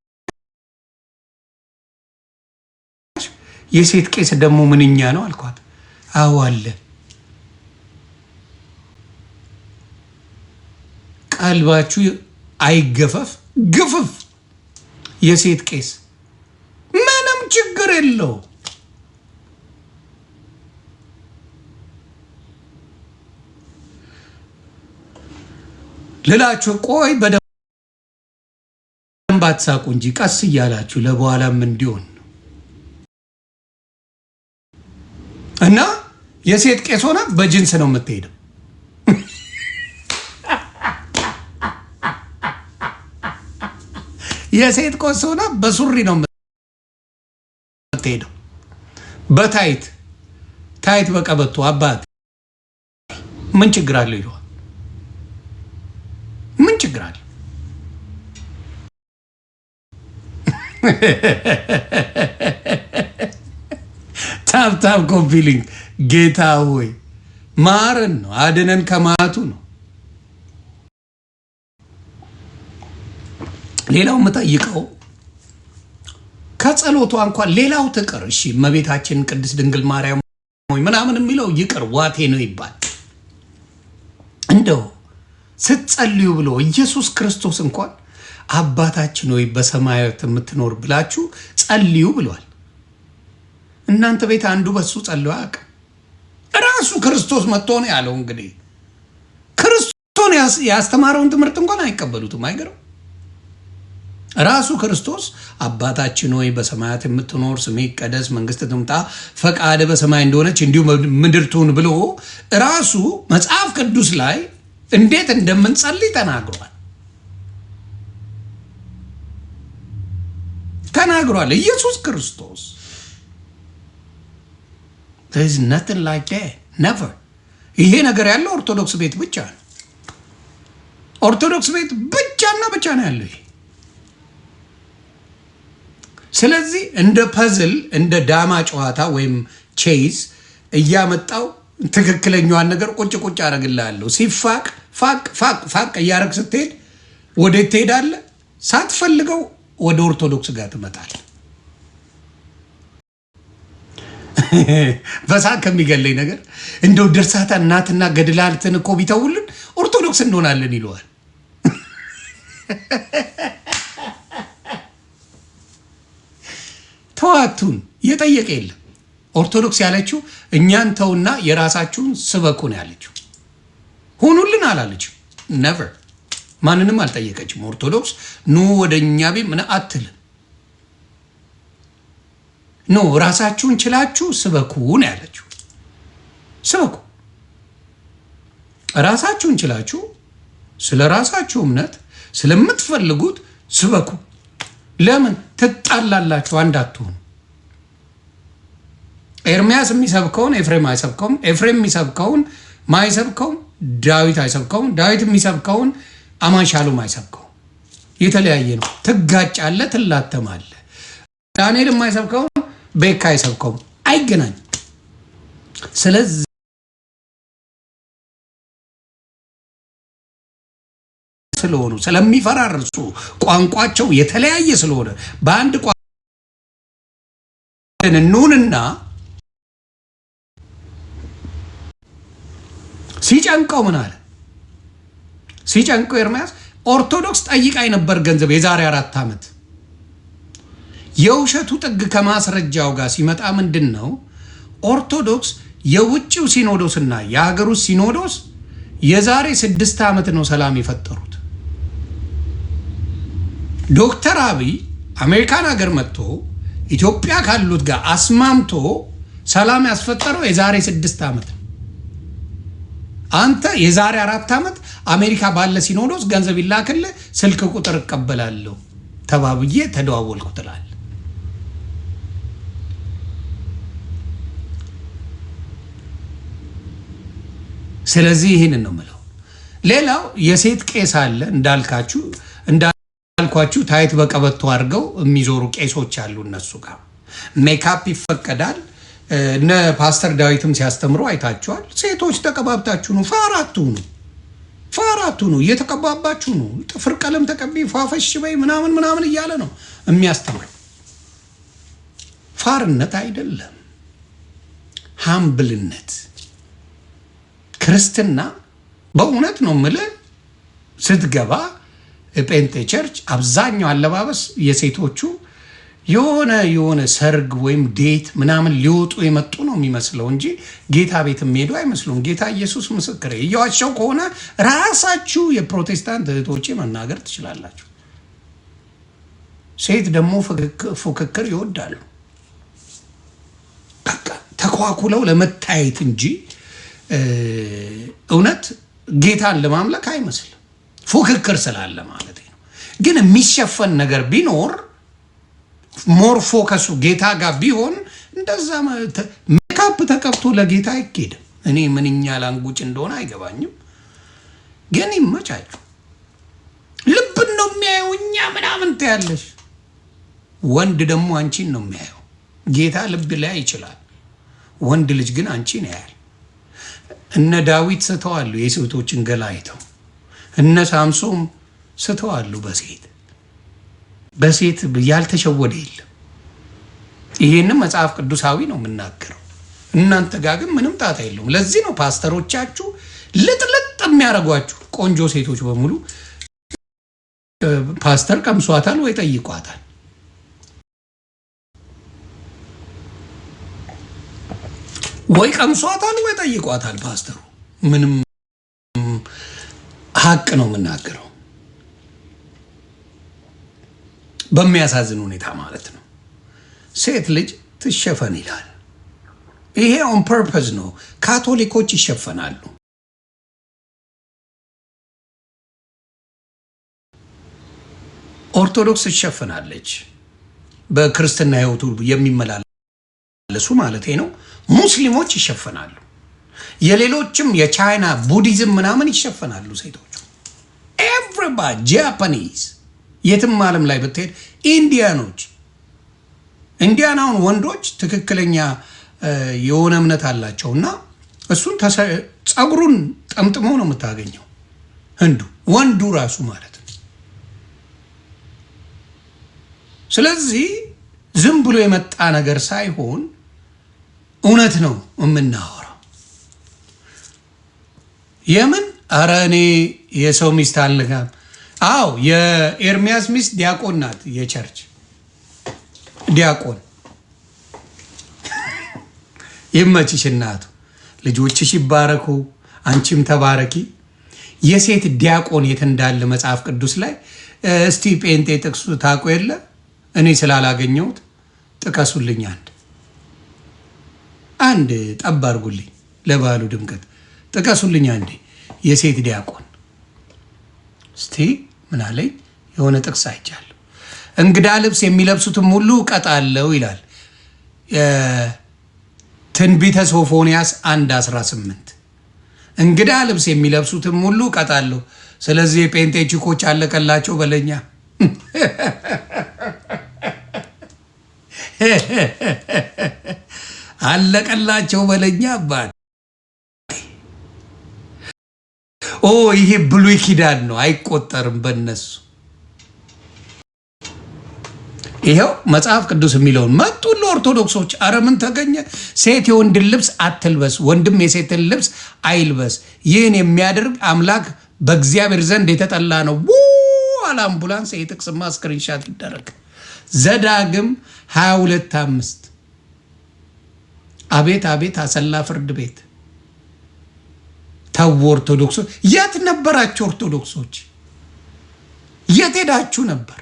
የሴት ቄስ ደግሞ ምንኛ ነው አልኳት። አዎ አለ። ቀልባችሁ አይገፈፍ ግፍፍ የሴት ቄስ ምንም ችግር የለው። ልላችሁ ቆይ በደንብ አትሳቁ እንጂ ቀስ እያላችሁ ለበኋላም እንዲሆን እና የሴት ቄስ ሆና በጅንስ ነው የምትሄደው። የሴት ቄስ ሆና በሱሪ ነው የምትሄደው። በታይት ታይት በቀበቶ አባት ምን ችግር አለው ይለዋል። ምን ችግር አለ? ታብታብ ኮምፒሊንግ ጌታ ሆይ ማረን ነው አድነን ከማቱ ነው። ሌላው የምጠይቀው ከጸሎቷ እንኳን ሌላው ትቅር። እሺ እመቤታችን ቅድስት ድንግል ማርያም ሆይ ምናምን የሚለው ይቅር ዋቴ ነው ይባል። እንደው ስትጸልዩ ብሎ ኢየሱስ ክርስቶስ እንኳን አባታችን ሆይ በሰማያት የምትኖር ብላችሁ ጸልዩ ብሏል። እናንተ ቤት አንዱ በሱ ጸልዩ አያውቅም። ራሱ ክርስቶስ መጥቶ ነው ያለው። እንግዲህ ክርስቶስ ያስተማረውን ትምህርት እንኳን አይቀበሉትም። አይገርም? ራሱ ክርስቶስ አባታችን ሆይ በሰማያት የምትኖር ስምህ ይቀደስ፣ መንግስት ትምጣ፣ ፈቃድ በሰማይ እንደሆነች እንዲሁ ምድር ትሁን ብሎ ራሱ መጽሐፍ ቅዱስ ላይ እንዴት እንደምንጸልይ ተናግሯል ኢየሱስ ክርስቶስ። there is nothing like that never። ይሄ ነገር ያለው ኦርቶዶክስ ቤት ብቻ ነው። ኦርቶዶክስ ቤት ብቻና ብቻ ነው ያለው ይሄ። ስለዚህ እንደ ፐዝል እንደ ዳማ ጨዋታ ወይም ቼዝ እያመጣው ትክክለኛዋን ነገር ቁጭ ቁጭ አደርግልሃለሁ። ሲፋቅ ፋቅ እያደረግ ስትሄድ ወዴት ትሄዳለህ? ሳትፈልገው ወደ ኦርቶዶክስ ጋር ትመጣለህ። በሳቅ ከሚገለኝ ነገር እንደው ድርሳታ እናትና ገድላትን እኮ ቢተውልን ኦርቶዶክስ እንሆናለን ይለዋል። ተዋቱን የጠየቀ የለም። ኦርቶዶክስ ያለችው እኛን ተውና የራሳችሁን ስበኩ ነው ያለችው። ሁኑልን አላለችም። ነቨር ማንንም አልጠየቀችም። ኦርቶዶክስ ኑ ወደ እኛ ቤት ምን አትልም። ኖ ራሳችሁን ችላችሁ ስበኩ ነው ያለችው። ስበኩ ራሳችሁን ችላችሁ ስለ ራሳችሁ እምነት ስለምትፈልጉት ስበኩ። ለምን ትጣላላችሁ? አንድ አትሆኑ። ኤርሚያስ የሚሰብከውን ኤፍሬም አይሰብከውም። ኤፍሬም የሚሰብከውን ማይሰብከውም ዳዊት አይሰብከውም። ዳዊት የሚሰብከውን አማንሻሎም አይሰብከውም። የተለያየ ነው። ትጋጫለ፣ ትላተማለ። ዳንኤል የማይሰብከውን ቤካ አይሰብከውም። አይገናኝ። ስለዚህ ስለሆኑ ስለሚፈራርሱ ቋንቋቸው የተለያየ ስለሆነ በአንድ ቋንቋ እንኑንና ሲጨንቀው ምን አለ? ሲጨንቀው ኤርሚያስ ኦርቶዶክስ ጠይቃኝ ነበር ገንዘብ የዛሬ 4 ዓመት። የውሸቱ ጥግ ከማስረጃው ጋር ሲመጣ ምንድን ነው ኦርቶዶክስ የውጭው ሲኖዶስና የሀገሩ ሲኖዶስ የዛሬ 6 ዓመት ነው ሰላም የፈጠሩት። ዶክተር አብይ አሜሪካን ሀገር መጥቶ ኢትዮጵያ ካሉት ጋር አስማምቶ ሰላም ያስፈጠረው የዛሬ 6 ዓመት ነው። አንተ የዛሬ 4 ዓመት አሜሪካ ባለ ሲኖዶስ ገንዘብ ይላክልህ ስልክ ቁጥር እቀበላለሁ ተባብዬ ተደዋወልኩ ትላለህ። ስለዚህ ይህንን ነው የምለው። ሌላው የሴት ቄስ አለ እንዳልኳችሁ ታይት በቀበቶ አድርገው የሚዞሩ ቄሶች አሉ። እነሱ ጋር ሜካፕ ይፈቀዳል። እነ ፓስተር ዳዊትም ሲያስተምሩ አይታችኋል። ሴቶች ተቀባብታችሁ ነው፣ ፋራቱ ነው፣ እየተቀባባችሁ ነው፣ ጥፍር ቀለም ተቀቢ፣ ፋፈሽ በይ ምናምን እያለ ነው የሚያስተምር። ፋርነት አይደለም፣ ሃምብልነት። ክርስትና በእውነት ነው የምልህ። ስትገባ ጴንጤ ቸርች አብዛኛው አለባበስ የሴቶቹ የሆነ ሰርግ ወይም ዴት ምናምን ሊወጡ የመጡ ነው የሚመስለው እንጂ ጌታ ቤት የሚሄዱ አይመስሉም። ጌታ ኢየሱስ ምስክር። እየዋሸው ከሆነ ራሳችሁ የፕሮቴስታንት እህቶቼ መናገር ትችላላችሁ። ሴት ደግሞ ፉክክር ይወዳሉ። በቃ ተኳኩለው ለመታየት እንጂ እውነት ጌታን ለማምለክ አይመስልም። ፉክክር ስላለ ማለት ነው። ግን የሚሸፈን ነገር ቢኖር ሞር ፎከሱ ጌታ ጋር ቢሆን እንደዛ ሜካፕ ተቀብቶ ለጌታ አይኬድም። እኔ ምንኛ ላንጉጭ እንደሆነ አይገባኝም። ግን ይመቻችሁ። ልብን ነው የሚያየው። እኛ ምናምን ትያለሽ። ወንድ ደግሞ አንቺን ነው የሚያየው። ጌታ ልብ ላይ ይችላል፣ ወንድ ልጅ ግን አንቺን ያያል። እነ ዳዊት ስተዋሉ የሴቶችን ገላ አይተው። እነ ሳምሶን ስተዋሉ በሴት ያልተሸወደ የለም። ይሄንም መጽሐፍ ቅዱሳዊ ነው የምናገረው። እናንተ ጋር ግን ምንም ጣጣ የለውም። ለዚህ ነው ፓስተሮቻችሁ ልጥልጥ የሚያደርጓችሁ። ቆንጆ ሴቶች በሙሉ ፓስተር ቀምሷታል ወይ ጠይቋታል። ወይ ቀምሷታል ወይ ጠይቋታል። ፓስተሩ ምንም ሀቅ ነው የምናገረው። በሚያሳዝን ሁኔታ ማለት ነው። ሴት ልጅ ትሸፈን ይላል። ይሄ ኦን ፐርፐዝ ነው። ካቶሊኮች ይሸፈናሉ። ኦርቶዶክስ ትሸፈናለች። በክርስትና ህይወቱ የሚመላለሱ ማለት ነው። ሙስሊሞች ይሸፈናሉ። የሌሎችም የቻይና ቡዲዝም ምናምን ይሸፈናሉ ሴቶቹ። ኤቭሪባዲ ጃፓኒዝ፣ የትም ዓለም ላይ ብትሄድ ኢንዲያናውን ወንዶች ትክክለኛ የሆነ እምነት አላቸው እና እሱን ጸጉሩን ጠምጥሞ ነው የምታገኘው። ወንዱ ራሱ ማለት ነው። ስለዚህ ዝም ብሎ የመጣ ነገር ሳይሆን እውነት ነው የምናወራው። የምን ኧረ እኔ የሰው ሚስት አልነካም። አዎ የኤርሚያስ ሚስት ዲያቆን ናት። የቸርች ዲያቆን ይመችሽ እናቱ። ልጆችሽ ይባረኩ፣ አንቺም ተባረኪ። የሴት ዲያቆን የት እንዳለ መጽሐፍ ቅዱስ ላይ እስቲ ጴንጤ ጥቅሱ ታውቁ የለ? እኔ ስላላገኘሁት ጥቀሱልኝ። አንድ ጠብ አድርጉልኝ፣ ለባሉ ድምቀት ጥቀሱልኝ አንዴ የሴት ዲያቆን። እስቲ ምን አለኝ? የሆነ ጥቅስ አይቻለሁ። እንግዳ ልብስ የሚለብሱትም ሁሉ እቀጣለሁ ይላል ትንቢተ ሶፎንያስ 1:18 እንግዳ ልብስ የሚለብሱትም ሁሉ እቀጣለሁ። ስለዚህ የጴንጤ ቺኮች አለቀላቸው በለኛ። አለቀላቸው በለኛ አባት። ይሄ ብሉይ ኪዳን ነው፣ አይቆጠርም በነሱ። ይሄው መጽሐፍ ቅዱስ የሚለውን መጡ ለኦርቶዶክሶች። አረ ምን ተገኘ? ሴት የወንድን ልብስ አትልበስ፣ ወንድም የሴትን ልብስ አይልበስ። ይህን የሚያደርግ አምላክ በእግዚአብሔር ዘንድ የተጠላ ነው። አላምቡላንስ የጥቅስማ ስክሪንሻት ይደረግ። ዘዳግም 22:5 አቤት አቤት አሰላ ፍርድ ቤት። ተው ኦርቶዶክሶች፣ የት ነበራችሁ? ኦርቶዶክሶች የት ሄዳችሁ ነበር?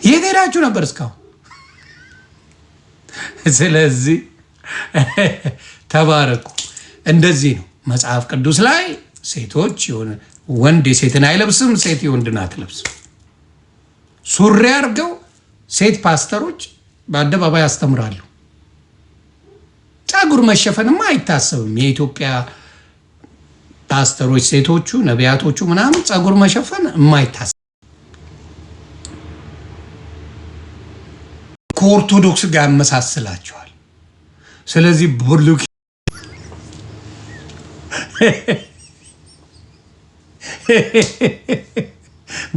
የት ሄዳችሁ ነበር እስካሁን? ስለዚህ ተባረኩ። እንደዚህ ነው መጽሐፍ ቅዱስ ላይ ሴቶች የሆነ ወንድ የሴትን አይለብስም፣ ሴት የወንድን አትለብስም። ሱሪ አድርገው ሴት ፓስተሮች በአደባባይ ያስተምራሉ። ጸጉር መሸፈንማ አይታሰብም። የኢትዮጵያ ፓስተሮች ሴቶቹ ነቢያቶቹ ምናምን ጸጉር መሸፈን የማይታሰብ ከኦርቶዶክስ ጋር ያመሳስላቸዋል። ስለዚህ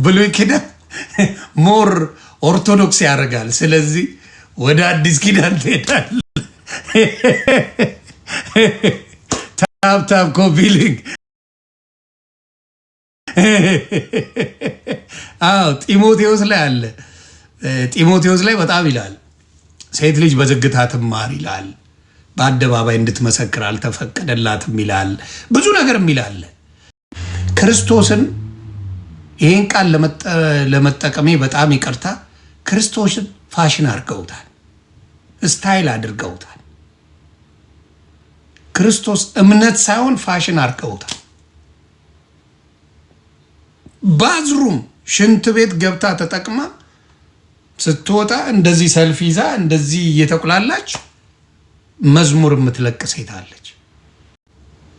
ብሉይ ኪዳን ሞር ኦርቶዶክስ ያደርጋል። ስለዚህ ወደ አዲስ ኪዳን ትሄዳለህ። ታፕ ኮፒሊንግ። አዎ ጢሞቴዎስ ላይ አለ። ጢሞቴዎስ ላይ በጣም ይላል ሴት ልጅ በዝግታ ትማር ይላል። በአደባባይ እንድትመሰክር አልተፈቀደላትም ይላል። ብዙ ነገር ይላል። ክርስቶስን ይህን ቃል ለመጠቀሜ በጣም ይቅርታ። ክርስቶስን ፋሽን አድርገውታል፣ ስታይል አድርገውታል። ክርስቶስ እምነት ሳይሆን ፋሽን አድርገውታል። ባዝሩም ሽንት ቤት ገብታ ተጠቅማ ስትወጣ እንደዚህ ሰልፍ ይዛ እንደዚህ እየተቁላላች መዝሙር የምትለቅ ሴት አለች።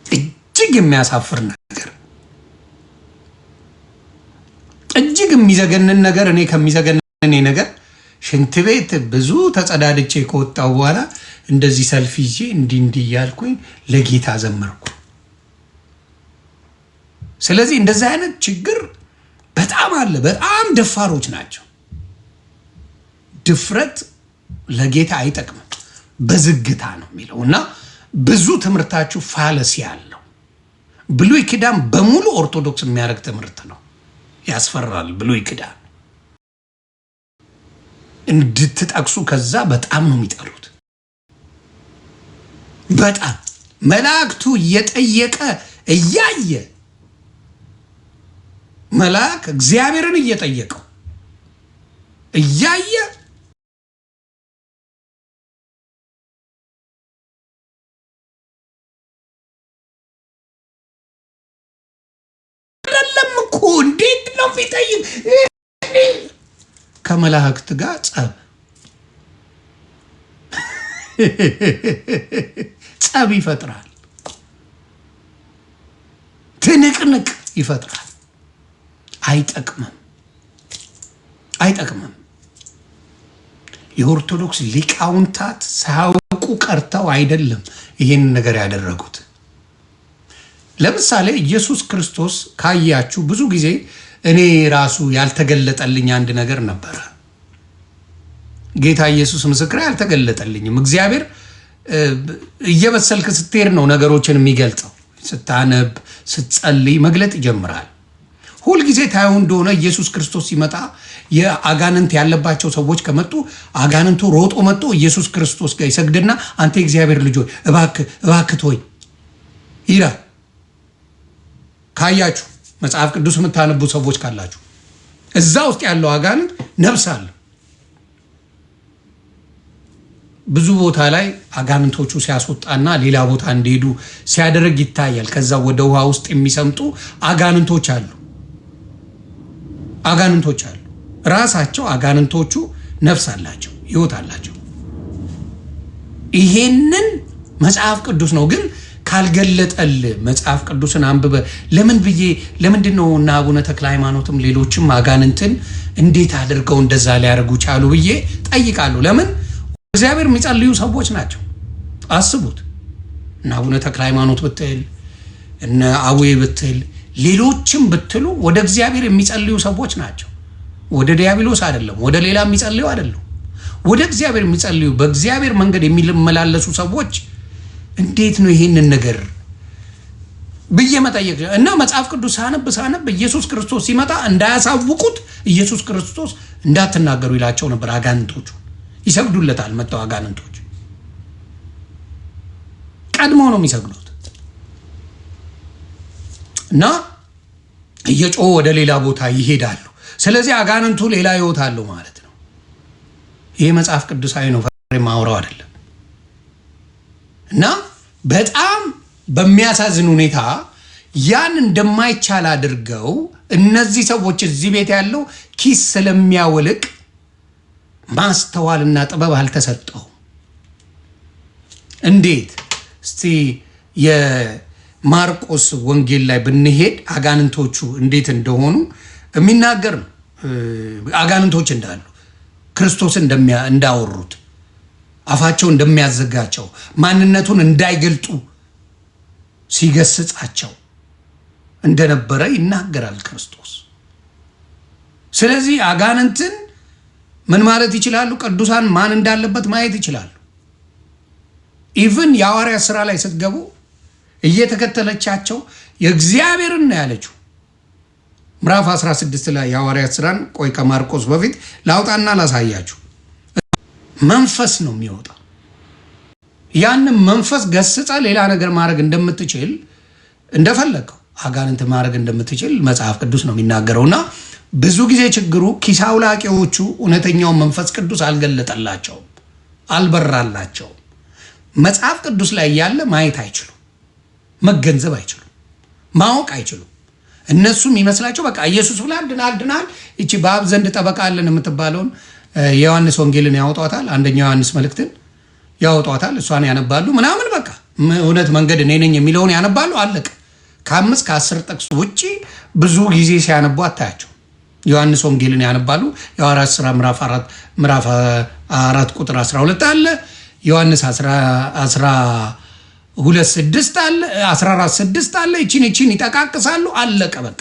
እጅግ የሚያሳፍር ነገር፣ እጅግ የሚዘገንን ነገር። እኔ ከሚዘገንን ነገር ሽንት ቤት ብዙ ተጸዳድቼ ከወጣው በኋላ እንደዚህ ሰልፍ ይዤ እንዲህ እያልኩኝ ለጌታ ዘመርኩ። ስለዚህ እንደዚህ አይነት ችግር በጣም አለ። በጣም ደፋሮች ናቸው። ድፍረት ለጌታ አይጠቅምም። በዝግታ ነው የሚለው እና ብዙ ትምህርታችሁ ፋለሲ ያለው ብሉይ ኪዳን በሙሉ ኦርቶዶክስ የሚያደርግ ትምህርት ነው። ያስፈራል። ብሉይ ኪዳን እንድትጠቅሱ ከዛ በጣም ነው የሚጠሉት። በጣም መላእክቱ እየጠየቀ እያየ መልአክ እግዚአብሔርን እየጠየቀው እያየ እንዴት ነው ፊጠይቅ ከመላእክት ጋር ጸብ ይፈጥራል። ትንቅንቅ ይፈጥራል። አይጠቅምም። የኦርቶዶክስ ሊቃውንታት ሳያውቁ ቀርተው አይደለም ይህን ነገር ያደረጉት። ለምሳሌ ኢየሱስ ክርስቶስ ካያችሁ ብዙ ጊዜ እኔ ራሱ ያልተገለጠልኝ አንድ ነገር ነበረ። ጌታ ኢየሱስ ምስክር ያልተገለጠልኝም። እግዚአብሔር እየበሰልክ ስትሄድ ነው ነገሮችን የሚገልጸው። ስታነብ ስትጸልይ መግለጥ ይጀምራል። ሁልጊዜ ታየው እንደሆነ ኢየሱስ ክርስቶስ ሲመጣ የአጋንንት ያለባቸው ሰዎች ከመጡ አጋንንቱ ሮጦ መጥቶ ኢየሱስ ክርስቶስ ጋር ይሰግድና አንተ የእግዚአብሔር ልጅ ሆይ እባክህ ተወኝ ይላል። ካያችሁ መጽሐፍ ቅዱስ የምታነቡ ሰዎች ካላችሁ እዛ ውስጥ ያለው አጋንንት ነፍስ አለ። ብዙ ቦታ ላይ አጋንንቶቹ ሲያስወጣና ሌላ ቦታ እንዲሄዱ ሲያደርግ ይታያል። ከዛ ወደ ውሃ ውስጥ የሚሰምጡ አጋንንቶች አሉ። ራሳቸው አጋንንቶቹ ነፍስ አላቸው፣ ህይወት አላቸው። ይሄንን መጽሐፍ ቅዱስ ነው ግን ካልገለጠል መጽሐፍ ቅዱስን አንብበ ለምንድነው እና አቡነ ተክለ ሃይማኖትም ሌሎችም አጋንንትን እንዴት አድርገው እንደዛ ሊያደርጉ ቻሉ ብዬ ጠይቃለሁ። ለምን እግዚአብሔር የሚጸልዩ ሰዎች ናቸው። አስቡት። እና አቡነ ተክለ ሃይማኖት ብትል እነ አቡዬ ብትል ሌሎችም ብትሉ ወደ እግዚአብሔር የሚጸልዩ ሰዎች ናቸው። ወደ ዲያብሎስ አይደለም፣ ወደ ሌላ የሚጸልዩ አይደለም። ወደ እግዚአብሔር የሚጸልዩ በእግዚአብሔር መንገድ የሚመላለሱ ሰዎች እንዴት ነው ይሄንን ነገር ብዬ መጠየቅ እና መጽሐፍ ቅዱስ ሳነብ ኢየሱስ ክርስቶስ ሲመጣ እንዳያሳውቁት ኢየሱስ ክርስቶስ እንዳትናገሩ ይላቸው ነበር። አጋንንቶቹ ይሰግዱለታል። መጣው አጋንንቶች ቀድሞ ነው የሚሰግዱት እና እየጮሁ ወደ ሌላ ቦታ ይሄዳሉ። ስለዚህ አጋንንቱ ሌላ ህይወት አለው ማለት ነው። ይሄ መጽሐፍ ቅዱሳዊ ነው፣ ማውራው አይደለም። እና በጣም በሚያሳዝን ሁኔታ ያን እንደማይቻል አድርገው እነዚህ ሰዎች እዚህ ቤት ያለው ኪስ ስለሚያወልቅ ማስተዋልና ጥበብ አልተሰጠውም። እንዴት እስቲ የማርቆስ ወንጌል ላይ ብንሄድ አጋንንቶቹ እንዴት እንደሆኑ የሚናገር ነው። አጋንንቶች እንዳሉ ክርስቶስ እንዳወሩት አፋቸው እንደሚያዘጋቸው ማንነቱን እንዳይገልጡ ሲገስጻቸው እንደነበረ ይናገራል ክርስቶስ። ስለዚህ አጋንንትን ምን ማለት ይችላሉ? ቅዱሳን ማን እንዳለበት ማየት ይችላሉ። ኢቭን የሐዋርያት ሥራ ላይ ስትገቡ እየተከተለቻቸው የእግዚአብሔርን ነው ያለችው። ምዕራፍ 16 ላይ የሐዋርያት ሥራን ቆይ ከማርቆስ በፊት ላውጣና ላሳያችሁ። መንፈስ ነው የሚወጣው። ያንን መንፈስ ገስጸ ሌላ ነገር ማድረግ እንደምትችል እንደፈለገው አጋንንት ማድረግ እንደምትችል መጽሐፍ ቅዱስ ነው የሚናገረውና ብዙ ጊዜ ችግሩ ኪስ አውላቂዎቹ እውነተኛውን መንፈስ ቅዱስ አልገለጠላቸውም፣ አልበራላቸውም። መጽሐፍ ቅዱስ ላይ ያለ ማየት አይችሉም፣ መገንዘብ አይችሉም፣ ማወቅ አይችሉም። እነሱም ይመስላቸው በቃ ኢየሱስ ብላ ድናል እቺ በአብ ዘንድ ጠበቃ አለን የምትባለውን የዮሐንስ ወንጌልን ያወጧታል፣ አንደኛው ዮሐንስ መልእክትን ያወጧታል፣ እሷን ያነባሉ ምናምን በቃ እውነት መንገድ እኔ ነኝ የሚለውን ያነባሉ። አለቀ። ከ5 ከ10 ጥቅስ ውጪ ብዙ ጊዜ ሲያነቡ አታያቸው። ዮሐንስ ወንጌልን ያነባሉ። የሐዋርያት ሥራ ምዕራፍ 4 ቁጥር 12 አለ። ዮሐንስ 12:6 አለ፣ 14:6 አለ። እቺን ይጠቃቅሳሉ። አለቀ በቃ።